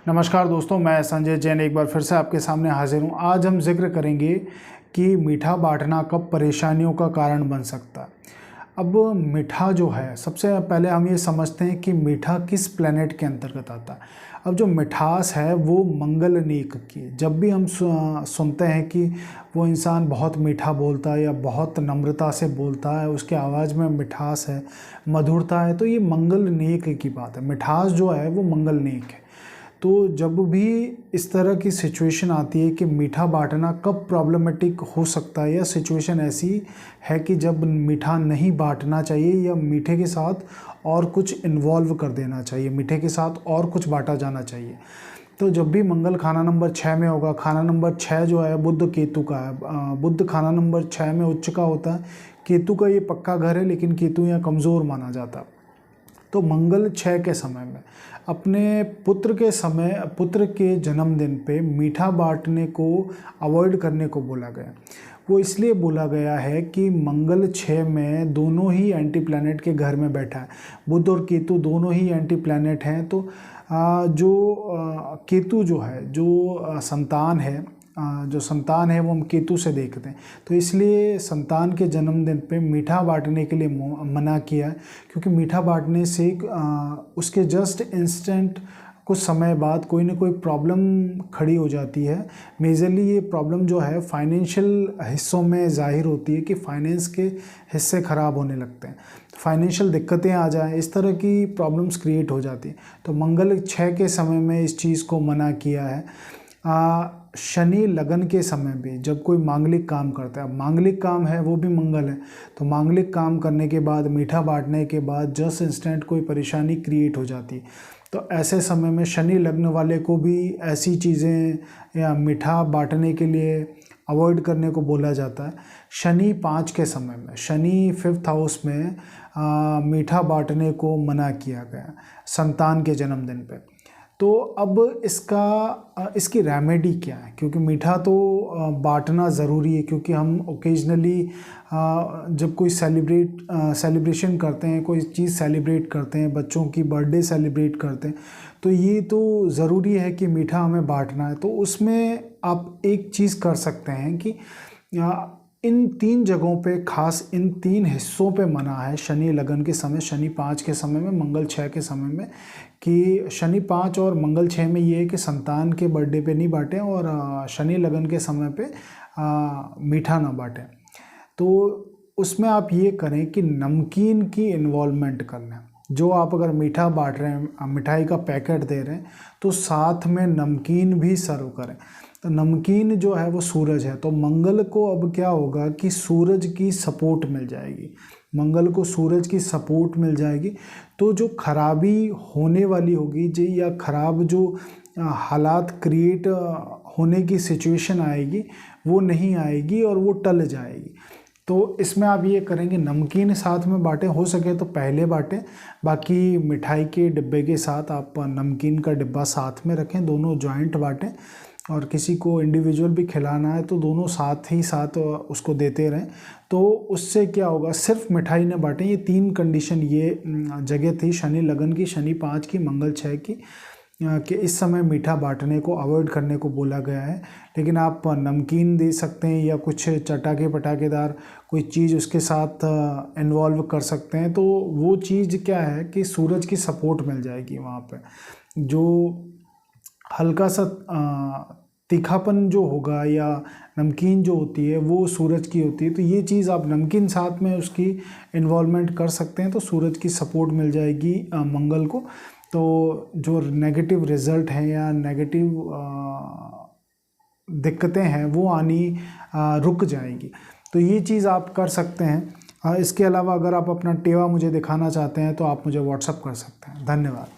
नमस्कार दोस्तों, मैं संजय जैन एक बार फिर से आपके सामने हाजिर हूँ। आज हम जिक्र करेंगे कि मीठा बांटना कब परेशानियों का कारण बन सकता है। अब मीठा जो है, सबसे पहले हम ये समझते हैं कि मीठा किस प्लेनेट के अंतर्गत आता है। अब जो मिठास है वो मंगलनीक की, जब भी हम सुनते हैं कि वो इंसान बहुत मीठा बोलता है या बहुत नम्रता से बोलता है, उसके आवाज़ में मिठास है, मधुरता है, तो ये मंगलनीक की बात है। मिठास जो है वो मंगलनीक है। तो जब भी इस तरह की सिचुएशन आती है कि मीठा बांटना कब प्रॉब्लमेटिक हो सकता है, या सिचुएशन ऐसी है कि जब मीठा नहीं बांटना चाहिए या मीठे के साथ और कुछ इन्वॉल्व कर देना चाहिए, मीठे के साथ और कुछ बांटा जाना चाहिए। तो जब भी मंगल खाना नंबर 6 में होगा, खाना नंबर 6 जो है बुध केतु का है। बुध खाना नंबर 6 में उच्च का होता है। केतु का ये पक्का घर है, लेकिन केतु यहाँ कमज़ोर माना जाता है। तो मंगल 6 के समय में अपने पुत्र के जन्मदिन पे मीठा बांटने को अवॉइड करने को बोला गया। वो इसलिए बोला गया है कि मंगल 6 में दोनों ही एंटी प्लैनेट के घर में बैठा है। बुध और केतु दोनों ही एंटी प्लैनेट हैं। तो केतु जो है, जो संतान है वो हम केतु से देखते हैं। तो इसलिए संतान के जन्मदिन पे मीठा बांटने के लिए मना किया है, क्योंकि मीठा बांटने से उसके जस्ट इंस्टेंट कुछ समय बाद कोई ना कोई प्रॉब्लम खड़ी हो जाती है। मेजरली ये प्रॉब्लम जो है फाइनेंशियल हिस्सों में ज़ाहिर होती है कि फाइनेंस के हिस्से ख़राब होने लगते हैं, फाइनेंशियल दिक्कतें आ जाएं, इस तरह की प्रॉब्लम्स क्रिएट हो जाती हैं। तो मंगल 6 के समय में इस चीज़ को मना किया है। शनि लगन के समय भी जब कोई मांगलिक काम करता है, मांगलिक काम है वो भी मंगल है, तो मांगलिक काम करने के बाद मीठा बांटने के बाद जस्ट इंस्टेंट कोई परेशानी क्रिएट हो जाती है। तो ऐसे समय में शनि लग्न वाले को भी ऐसी चीज़ें या मीठा बांटने के लिए अवॉइड करने को बोला जाता है। शनि 5 के समय में, शनि 5th हाउस में मीठा बांटने को मना किया गया संतान के जन्मदिन पे। तो अब इसकी रेमेडी क्या है, क्योंकि मीठा तो बांटना ज़रूरी है, क्योंकि हम ओकेजनली जब कोई सेलिब्रेशन करते हैं, कोई चीज़ सेलिब्रेट करते हैं, बच्चों की बर्थडे सेलिब्रेट करते हैं, तो ये तो ज़रूरी है कि मीठा हमें बांटना है। तो उसमें आप एक चीज़ कर सकते हैं कि इन 3 जगहों पे, खास इन 3 हिस्सों पे मना है शनि लगन के समय, शनि 5 के समय में, मंगल 6 के समय में, कि शनि 5 और मंगल 6 में ये है कि संतान के बर्थडे पे नहीं बांटें और शनि लगन के समय पे मीठा ना बांटें। तो उसमें आप ये करें कि नमकीन की इन्वॉल्वमेंट कर लें। जो आप अगर मीठा बांट रहे हैं, मिठाई का पैकेट दे रहे हैं, तो साथ में नमकीन भी सर्व करें। तो नमकीन जो है वो सूरज है, तो मंगल को अब क्या होगा कि सूरज की सपोर्ट मिल जाएगी, मंगल को सूरज की सपोर्ट मिल जाएगी। तो जो खराबी होने वाली होगी जी, या खराब जो हालात क्रिएट होने की सिचुएशन आएगी, वो नहीं आएगी और वो टल जाएगी। तो इसमें आप ये करेंगे, नमकीन साथ में बांटें, हो सके तो पहले बांटें, बाकी मिठाई के डिब्बे के साथ आप नमकीन का डिब्बा साथ में रखें, दोनों जॉइंट बांटें। और किसी को इंडिविजुअल भी खिलाना है तो दोनों साथ ही साथ उसको देते रहें। तो उससे क्या होगा, सिर्फ मिठाई न बांटें। ये 3 कंडीशन ये जगह थी शनि लगन की, शनि 5 की, मंगल 6 की, कि इस समय मीठा बांटने को अवॉइड करने को बोला गया है। लेकिन आप नमकीन दे सकते हैं या कुछ चटाके पटाखेदार कोई चीज़ उसके साथ इन्वॉल्व कर सकते हैं। तो वो चीज़ क्या है कि सूरज की सपोर्ट मिल जाएगी वहाँ पे। जो हल्का सा तीखापन जो होगा या नमकीन जो होती है वो सूरज की होती है, तो ये चीज़ आप नमकीन साथ में उसकी इन्वॉल्वमेंट कर सकते हैं। तो सूरज की सपोर्ट मिल जाएगी मंगल को। तो जो नेगेटिव रिज़ल्ट हैं या नेगेटिव दिक्कतें हैं वो आनी रुक जाएंगी। तो ये चीज़ आप कर सकते हैं। इसके अलावा अगर आप अपना टेवा मुझे दिखाना चाहते हैं तो आप मुझे व्हाट्सअप कर सकते हैं। धन्यवाद।